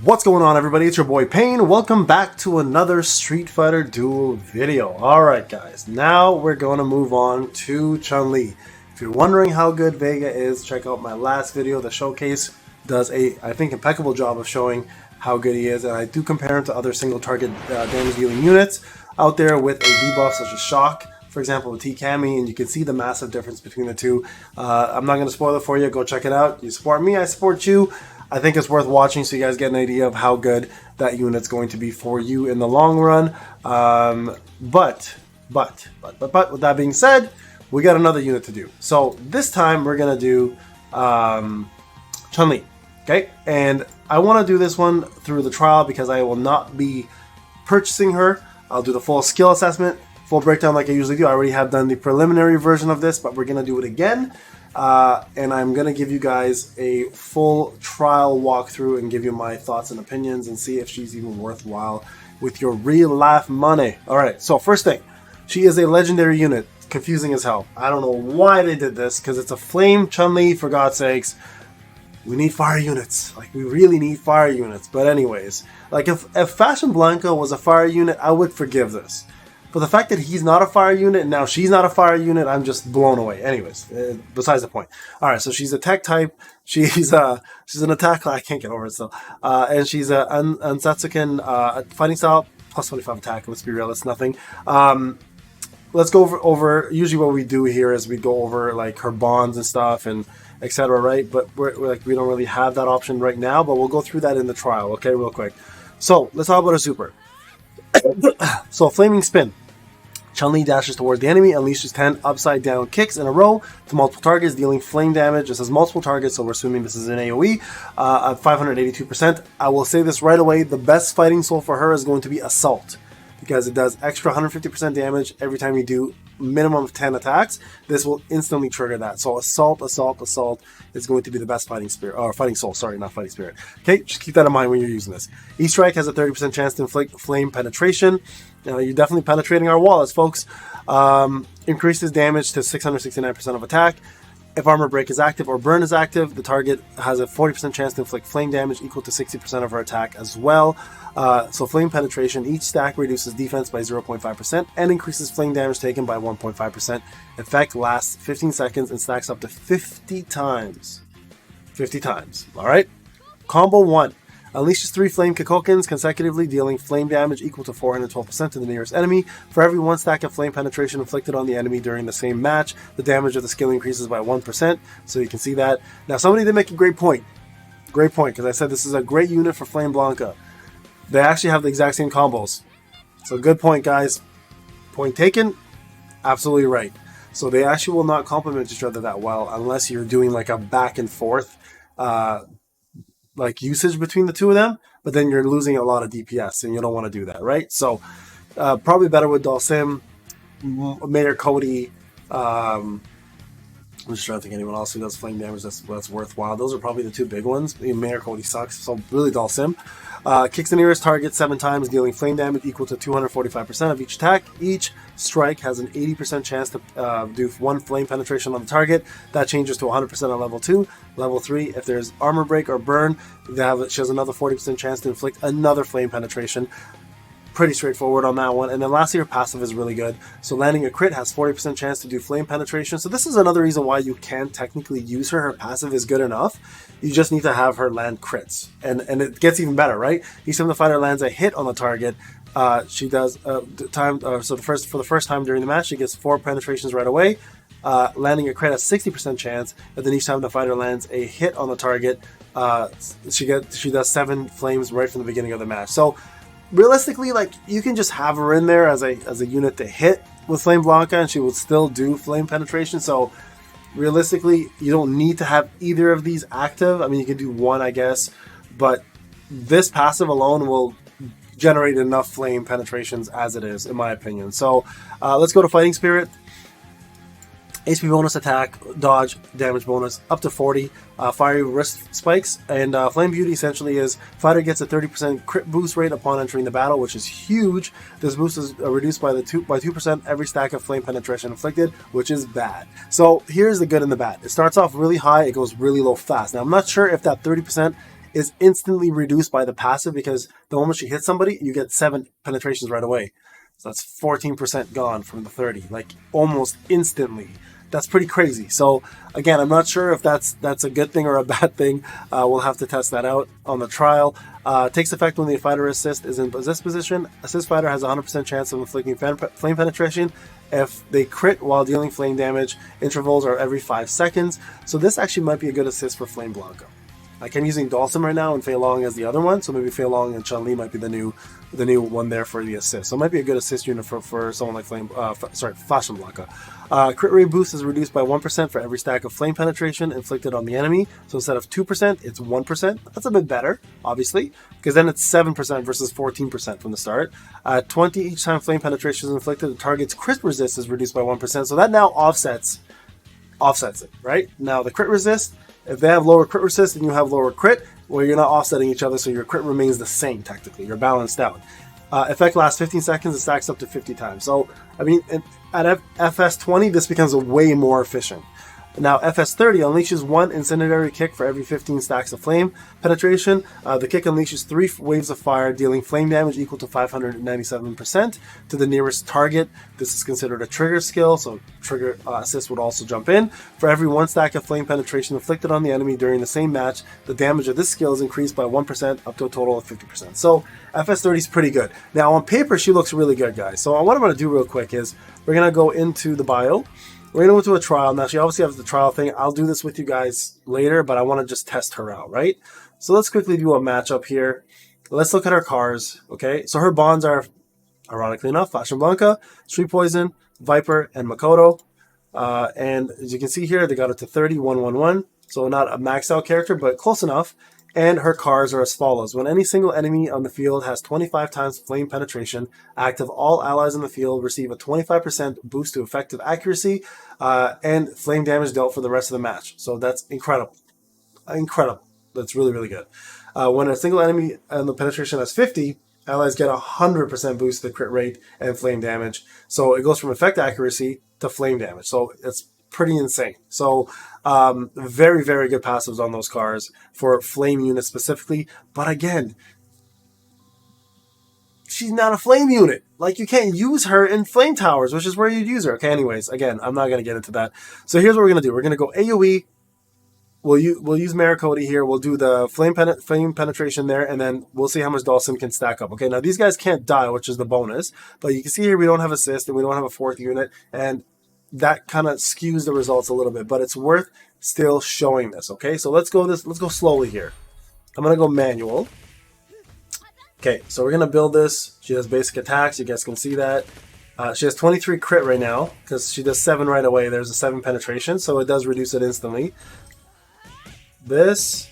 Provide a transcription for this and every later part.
What's going on, everybody? It's your boy Payne. Welcome back to another Street Fighter Duel video. Alright guys, now we're going to move on to Chun-Li. If you're wondering how good Vega is, check out my last video. The showcase does a, I think, impeccable job of showing how good he is, and I do compare him to other single target damage dealing units out there with a debuff such as Shock, for example, with T-Cami, and you can see the massive difference between the two. I'm not going to spoil it for you. Go check it out. You support me, I support you. I think it's worth watching so you guys get an idea of how good that unit's going to be for you in the long run. But with that being said, we got another unit to do. So this time we're going to do Chun-Li. Okay, and I want to do this one through the trial because I will not be purchasing her. I'll do the full skill assessment, full breakdown like I usually do. I already have done the preliminary version of this, but we're going to do it again. And I'm going to give you guys a full trial walkthrough and give you my thoughts and opinions and see if she's even worthwhile with your real life money. Alright, so first thing, she is a legendary unit. Confusing as hell. I don't know why they did this, because it's a flame Chun-Li, for God's sakes. We need fire units. Like, we really need fire units. But anyways, like if Fashion Blanca was a fire unit, I would forgive this. But the fact that he's not a fire unit and now she's not a fire unit, I'm just blown away. Anyways, besides the point. All right, so she's a tech type. She's an attack. I can't get over it still. And she's a Unsatsuken fighting style plus 25 attack. Let's be real, it's nothing. Let's go over. Usually, what we do here is we go over like her bonds and stuff and etc. Right? But we don't really have that option right now. But we'll go through that in the trial. Okay, real quick. So let's talk about her super. So flaming spin. Chun-Li dashes towards the enemy, unleashes 10 upside down kicks in a row to multiple targets, dealing flame damage. It says multiple targets, so we're assuming this is an AoE at 582%. I will say this right away, the best fighting soul for her is going to be Assault, because it does extra 150% damage every time you do minimum of 10 attacks. This will instantly trigger that. So Assault is going to be the best fighting spirit, or fighting soul, sorry, not fighting spirit. Okay, just keep that in mind when you're using this. E-Strike has a 30% chance to inflict flame penetration. You're definitely penetrating our wallets, folks. Increases damage to 669% of attack. If Armor Break is active or Burn is active, the target has a 40% chance to inflict flame damage equal to 60% of her attack as well. So flame penetration, each stack reduces defense by 0.5% and increases flame damage taken by 1.5%. Effect lasts 15 seconds and stacks up to 50 times. 50 times, alright? Combo 1. Unleashes 3 flame Kikokens consecutively, dealing flame damage equal to 412% to the nearest enemy. For every 1 stack of flame penetration inflicted on the enemy during the same match, the damage of the skill increases by 1%, so you can see that. Now, somebody did make a great point. Great point, because I said this is a great unit for Flame Blanca. They actually have the exact same combos. So good point, guys. Point taken. Absolutely right. So they actually will not complement each other that well unless you're doing like a back and forth like usage between the two of them, but then you're losing a lot of DPS and you don't want to do that, right? So probably better with Dalsim, Mayor Cody. I'm just trying to think anyone else who does flame damage that's worthwhile. Those are probably the two big ones. Mayor Cody sucks, so really Dalsim. Kicks the nearest target 7 times, dealing flame damage equal to 245% of each attack. Each strike has an 80% chance to do 1 flame penetration on the target. That changes to 100% on level 2. Level 3, if there's Armor Break or Burn, she has another 40% chance to inflict another flame penetration. Pretty straightforward on that one. And then lastly, her passive is really good. So landing a crit has 40% chance to do flame penetration. So this is another reason why you can technically use her. Her passive is good enough. You just need to have her land crits. And it gets even better, right? Each time the fighter lands a hit on the target, she does for the first time during the match, she gets 4 penetrations right away. Landing a crit has 60% chance, and then each time the fighter lands a hit on the target, she does 7 flames right from the beginning of the match. So realistically, like, you can just have her in there as a unit to hit with Flame Blanca, and she will still do flame penetration. So realistically, you don't need to have either of these active. I mean, you can do one, I guess, but this passive alone will generate enough flame penetrations as it is, in my opinion. So let's go to Fighting Spirit. HP bonus, attack, dodge, damage bonus, up to 40, fiery wrist spikes, and Flame Beauty essentially is fighter gets a 30% crit boost rate upon entering the battle, which is huge. This boost is reduced by 2% every stack of flame penetration inflicted, which is bad. So here's the good and the bad. It starts off really high, it goes really low fast. Now I'm not sure if that 30% is instantly reduced by the passive, because the moment she hits somebody, you get 7 penetrations right away. So that's 14% gone from the 30, like almost instantly. That's pretty crazy. So again, I'm not sure if that's a good thing or a bad thing. We'll have to test that out on the trial. Takes effect when the fighter assist is in this position. Assist fighter has a 100% chance of inflicting flame penetration if they crit while dealing flame damage. Intervals are every 5 seconds. So this actually might be a good assist for Flame Blanca. Like, I'm using Dhalsim right now and Fei Long as the other one, so maybe Fei Long and Chun Li might be the new one there for the assist. So it might be a good assist unit for someone like Fashion Blanca. Crit rate boost is reduced by 1% for every stack of flame penetration inflicted on the enemy. So instead of 2%, it's 1%. That's a bit better, obviously, because then it's 7% versus 14% from the start. 20 each time flame penetration is inflicted, the target's crit resist is reduced by 1%. So that now offsets it, right? Now the crit resist, if they have lower crit resist and you have lower crit, well, you're not offsetting each other, so your crit remains the same technically. You're balanced out. Effect lasts 15 seconds, it stacks up to 50 times. So, I mean, at FS20, this becomes way more efficient. Now, FS30 unleashes 1 incendiary kick for every 15 stacks of flame penetration. The kick unleashes 3 waves of fire, dealing flame damage equal to 597% to the nearest target. This is considered a trigger skill, so trigger assist would also jump in. For every 1 stack of flame penetration inflicted on the enemy during the same match, the damage of this skill is increased by 1% up to a total of 50%. So FS30 is pretty good. Now, on paper, she looks really good, guys. So what I'm going to do real quick is we're going to go into the bio. We're going to go to a trial. Now, she obviously has the trial thing. I'll do this with you guys later, but I want to just test her out, right? So let's quickly do a matchup here. Let's look at her cars, okay? So her bonds are, ironically enough, Fashion Blanca, Street Poison, Viper, and Makoto. And as you can see here, they got it to 30, 111. So not a maxed out character, but close enough. And her cars are as follows. When any single enemy on the field has 25 times flame penetration, active, all allies in the field receive a 25% boost to effective accuracy and flame damage dealt for the rest of the match. So that's incredible. Incredible. That's really, really good. When a single enemy on the penetration has 50, allies get a 100% boost to the crit rate and flame damage. So it goes from effect accuracy to flame damage. So it's pretty insane. So very, very good passives on those cars for flame units specifically. But again, she's not a flame unit. Like, you can't use her in flame towers, which is where you'd use her. Okay, anyways, again, I'm not going to get into that. So here's what we're going to do. We're going to go AoE. We'll use Marikoti here. We'll do the flame penetration there, and then we'll see how much Dhalsim can stack up. Okay, now these guys can't die, which is the bonus. But you can see here we don't have assist, and we don't have a 4th unit, and that kind of skews the results a little bit, but it's worth still showing this, okay? So let's go slowly here. I'm going to go manual. Okay, so we're going to build this. She has basic attacks. You guys can see that. She has 23 crit right now because she does 7 right away. There's a 7 penetration, so it does reduce it instantly. This.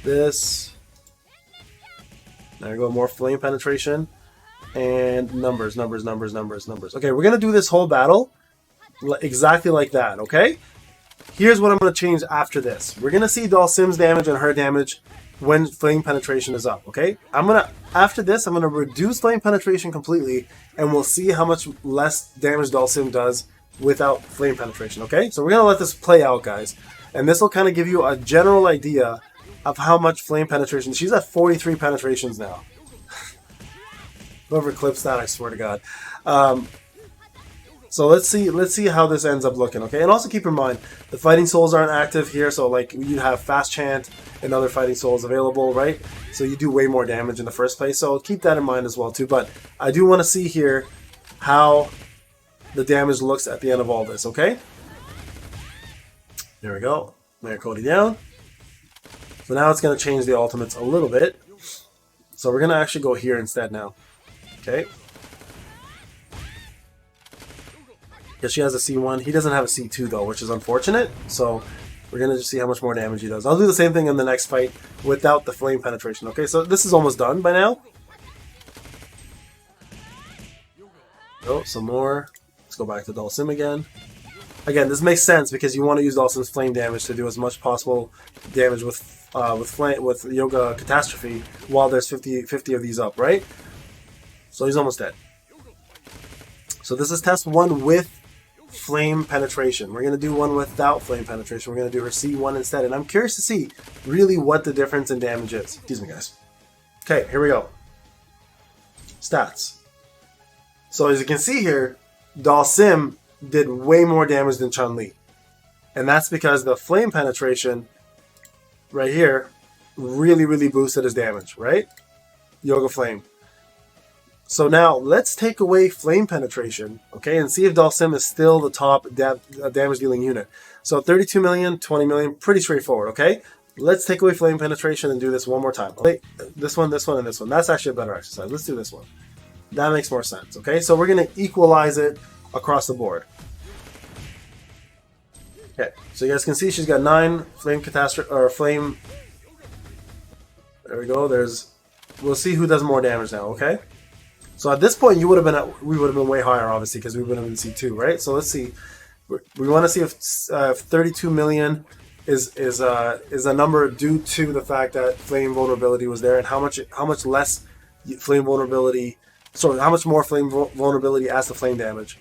There you go, more flame penetration. And numbers. Okay, we're going to do this whole battle exactly like that, okay? Here's what I'm going to change after this. We're going to see Dhalsim's damage and her damage when flame penetration is up, okay? After this, I'm going to reduce flame penetration completely, and we'll see how much less damage Dhalsim does without flame penetration, okay? So we're going to let this play out, guys. And this will kind of give you a general idea of how much flame penetration. She's at 43 penetrations now. Whoever clips that, I swear to God. So let's see how this ends up looking, okay? And also keep in mind, the fighting souls aren't active here, so like you have fast chant and other fighting souls available, right? So you do way more damage in the first place, so keep that in mind as well too. But I do want to see here how the damage looks at the end of all this, okay? There we go. Marikoti down. So now it's going to change the ultimates a little bit. So we're going to actually go here instead now, okay? Because she has a C1. He doesn't have a C2 though, which is unfortunate. So we're going to just see how much more damage he does. I'll do the same thing in the next fight without the flame penetration. Okay, so this is almost done by now. Oh, some more. Let's go back to Dhalsim again. Again, this makes sense because you want to use Dhalsim's flame damage to do as much possible damage with Yoga Catastrophe while there's 50 of these up, right? So he's almost dead. So this is test 1 with flame penetration. We're going to do one without flame penetration. We're going to do her C1 instead. And I'm curious to see really what the difference in damage is. Excuse me, guys. Okay, here we go. Stats. So as you can see here, Dalsim did way more damage than Chun-Li. And that's because the flame penetration right here really boosted his damage, right? Yoga Flame. So now let's take away flame penetration, okay, and see if Dalsim is still the top damage dealing unit. So 32 million, 20 million, pretty straightforward, okay? Let's take away flame penetration and do this one more time. Okay, this one, and this one. That's actually a better exercise. Let's do this one. That makes more sense, okay? So we're going to equalize it across the board. Okay, so you guys can see she's got 9 flame catastrophe, or flame. There we go. We'll see who does more damage now, okay? So at this point, we would have been way higher, obviously, because we would have been C2, right? So let's see. We want to see if 32 million is a number due to the fact that flame vulnerability was there, and how much less flame vulnerability. So how much more flame vulnerability as the flame damage.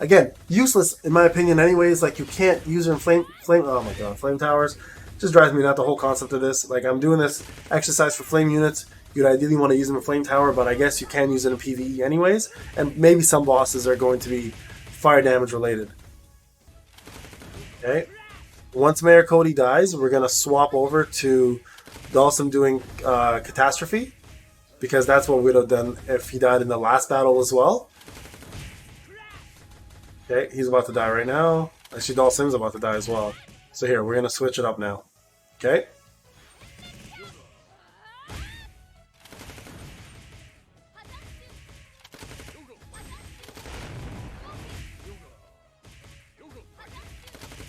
Again, useless in my opinion, anyways. Like you can't use her in flame. Oh my god, flame towers. Just drives me nuts, the whole concept of this. Like I'm doing this exercise for flame units. You'd ideally want to use them in flame tower, but I guess you can use it in PvE anyways. And maybe some bosses are going to be fire damage related. Okay. Once Mayor Cody dies, we're gonna swap over to Dalsim doing catastrophe, because that's what we'd have done if he died in the last battle as well. Okay, he's about to die right now. Actually, Dalsim's about to die as well. So here, we're gonna switch it up now. Okay.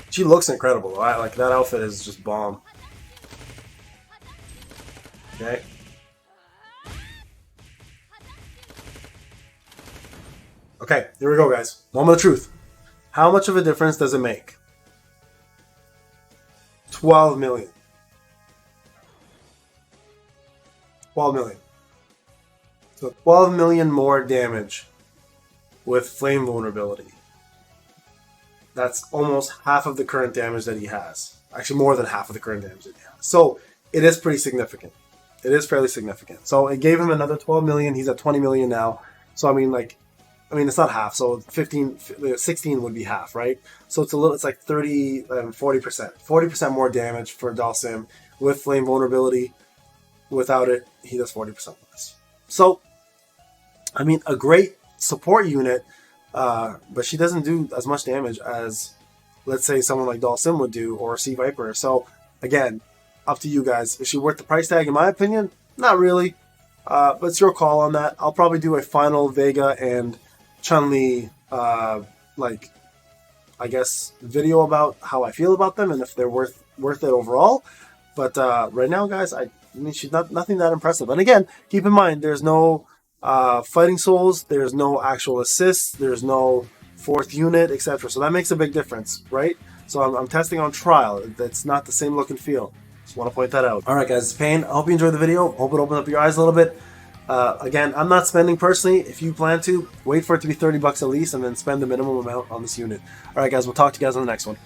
She looks incredible. Like that outfit is just bomb. Okay. Okay, here we go, guys. Moment of truth. How much of a difference does it make? 12 million. 12 million. So 12 million more damage with flame vulnerability. That's almost half of the current damage that he has. Actually, more than half of the current damage that he has. So it is pretty significant. It is fairly significant. So it gave him another 12 million. He's at 20 million now. So I mean, it's not half. So 16 would be half, right? So it's like 30, 40%. 40% more damage for Dalsim with flame vulnerability. Without it, he does 40% less. So, I mean, a great support unit, but she doesn't do as much damage as, let's say, someone like Dalsim would do, or Sea Viper. So, again, up to you guys. Is she worth the price tag? In my opinion, not really. But it's your call on that. I'll probably do a final Vega and Chun-Li, I guess, video about how I feel about them and if they're worth it overall. But right now, guys, I mean, she's nothing that impressive. And again, keep in mind, there's no fighting souls, there's no actual assists, there's no fourth unit, etc. So that makes a big difference, right? So I'm testing on trial. That's not the same look and feel. Just want to point that out. All right, guys, it's Payne. I hope you enjoyed the video. Hope it opened up your eyes a little bit. Again, I'm not spending personally. If you plan to, wait for it to be 30 bucks at least and then spend the minimum amount on this unit. All right, guys, we'll talk to you guys on the next one.